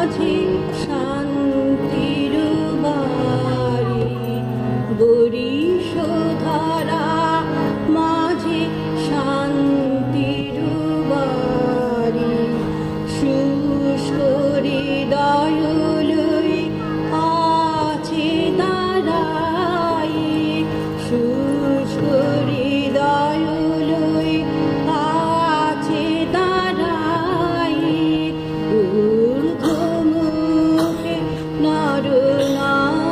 মাঝে শান্তির বাড়ি বরিশধারা মাঝে শান্তির বাড়ি শুষ্ক হৃদয় লই আছে দাঁড়াই শুষ্ক হৃদয় লই আছে দাঁড়াই ঊর্ধ্বমুখে নরনারী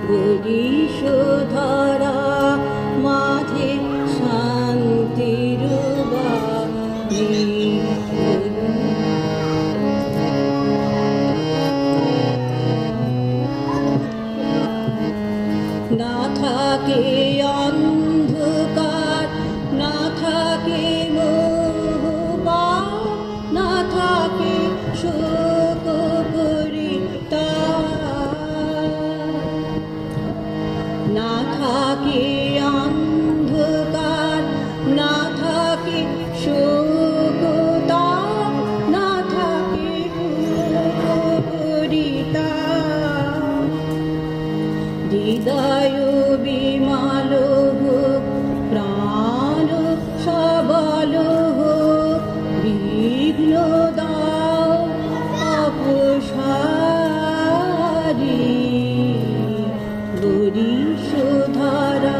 বরিশধারা মাঝে শান্তির বাড়ি না থাকে অন্ধকার না থাকে মোহপাপ না থাকে শোক না থাকে অন্ধকার না থাকে শোকতাপ না থাকে পরিতাপ হৃদয় বিমল হোক প্রাণ সবল হোক বিঘ্ন দাও অপসারী বরিশধারা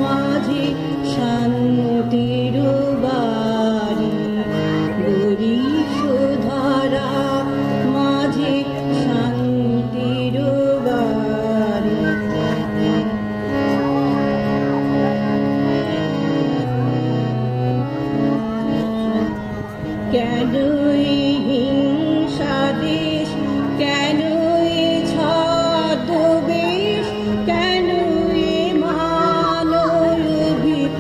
মাঝে শান্তির বাড়ি বরিশধারা মাঝে শান্তির বাড়ি কেন হিংসা দেশ কেন ছদ্মবেশ কেন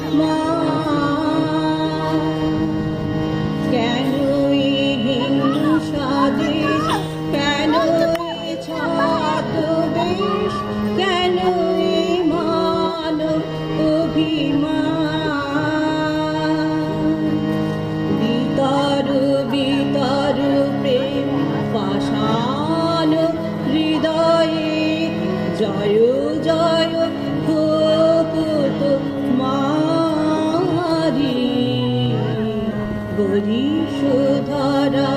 মানবিমান কেন হিংসা দেশ কেন ছদ্মবেশ কেন মানব অভিমান বিতর বিতর প্রেম পাষাণ হৃদয়ে জয় জয় হোক তোমারি বরিশধারা